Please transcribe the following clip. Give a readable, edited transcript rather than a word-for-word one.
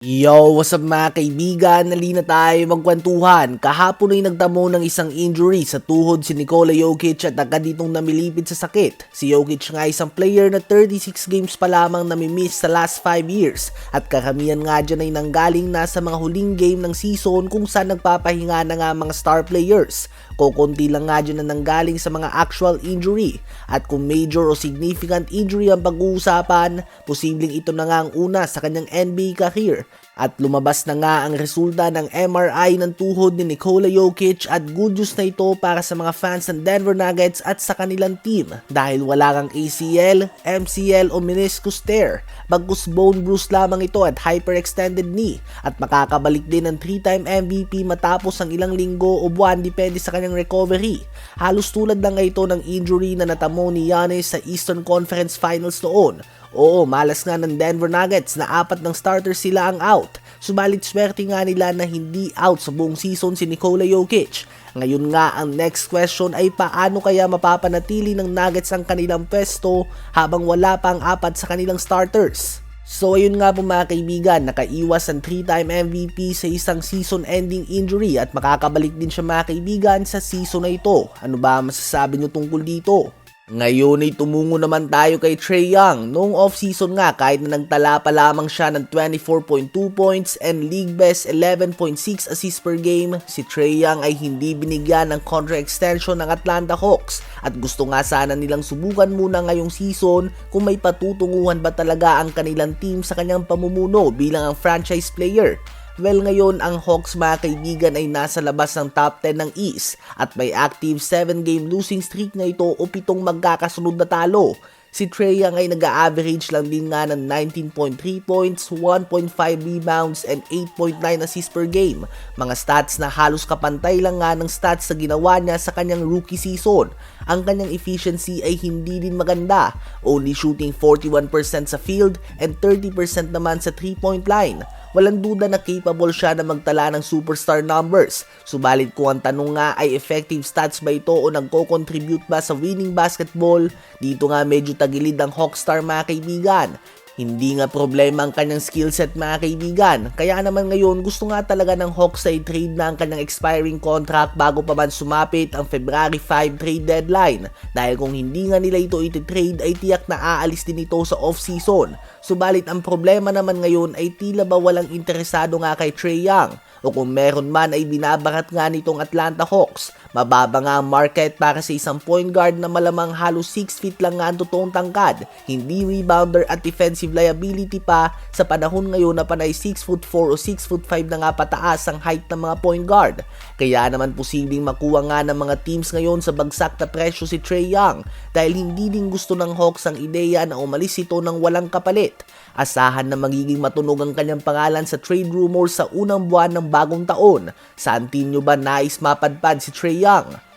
Yo, what's up mga kaibigan? Nalina tayo magkwentuhan. Kahapon ay nagtamo ng isang injury sa tuhod si Nikola Jokic at agad ditong namilipid sa sakit. Si Jokic nga isang player na 36 games pa lamang namimiss sa last 5 years at karamihan nga dyan ay nanggaling na sa mga huling game ng season kung saan nagpapahinga na nga mga star players. Kukunti lang nga dyan na nanggaling sa mga actual injury at kung major o significant injury ang pag-uusapan, posibleng ito na nga ang una sa kanyang NBA career. At lumabas na nga ang resulta ng MRI ng tuhod ni Nikola Jokic at good news na ito para sa mga fans ng Denver Nuggets at sa kanilang team dahil wala kang ACL, MCL o meniscus tear. Bagkus bone bruise lamang ito at hyperextended knee at makakabalik din ng 3-time MVP matapos ang ilang linggo o buwan depende sa kanyang recovery. Halos tulad lang ito ng injury na natamo ni Giannis sa Eastern Conference Finals noon. Oo, malas nga ng Denver Nuggets na 4 ng starters sila ang out. Subalit swerte nga nila na hindi out sa buong season si Nikola Jokic. Ngayon nga ang next question ay paano kaya mapapanatili ng Nuggets ang kanilang pwesto habang wala pa ang 4 sa kanilang starters? So ayun nga po mga kaibigan, nakaiwas ang 3-time MVP sa isang season-ending injury at makakabalik din siya mga kaibigan sa season na ito. Ano ba masasabi nyo tungkol dito? Ngayon ay tumungo naman tayo kay Trae Young. Noong off-season nga kahit na nagtala pa lamang siya ng 24.2 points and league best 11.6 assists per game, si Trae Young ay hindi binigyan ng contract extension ng Atlanta Hawks at gusto nga sana nilang subukan muna ngayong season kung may patutunguhan ba talaga ang kanilang team sa kanyang pamumuno bilang ang franchise player. Well, ngayon ang Hawks mga kaibigan ay nasa labas ng top 10 ng East at may active 7-game losing streak na ito o 7 magkakasunod na talo. Si Trae Young ay nag-a-average lang din nga ng 19.3 points, 1.5 rebounds, and 8.9 assists per game. Mga stats na halos kapantay lang nga ng stats na ginawa niya sa kanyang rookie season. Ang kanyang efficiency ay hindi din maganda, only shooting 41% sa field and 30% naman sa 3-point line. Walang duda na capable siya na magtala ng superstar numbers. Subalit kung ang tanong nga ay effective stats ba ito o nagko-contribute ba sa winning basketball, dito nga medyo tagilid ang Hawkstar mga kaibigan. Hindi nga problema ang kanyang skillset mga kaibigan. Kaya naman ngayon gusto nga talaga ng Hawks ay trade na ang kanyang expiring contract bago pa man sumapit ang February 5 trade deadline. Dahil kung hindi nga nila ito iti-trade ay tiyak na aalis din ito sa off-season. Subalit ang problema naman ngayon ay tila ba walang interesado nga kay Trae Young. O kung meron man ay binabarat nga nitong Atlanta Hawks. Mababa nga ang market para sa isang point guard na malamang halos 6 feet lang nga ang totoong tangkad, hindi rebounder at defensive liability pa sa panahon ngayon na panay 6'4" o 6'5" na nga pataas ang height ng mga point guard. Kaya naman posibleng makuha nga ng mga teams ngayon sa bagsak na presyo si Trae Young dahil hindi din gusto ng Hawks ang ideya na umalis ito ng walang kapalit. Asahan na magiging matunog ang kanyang pangalan sa trade rumors sa unang buwan ng bagong taon. Saan team nyo ba nais mapadpad si Trae Young?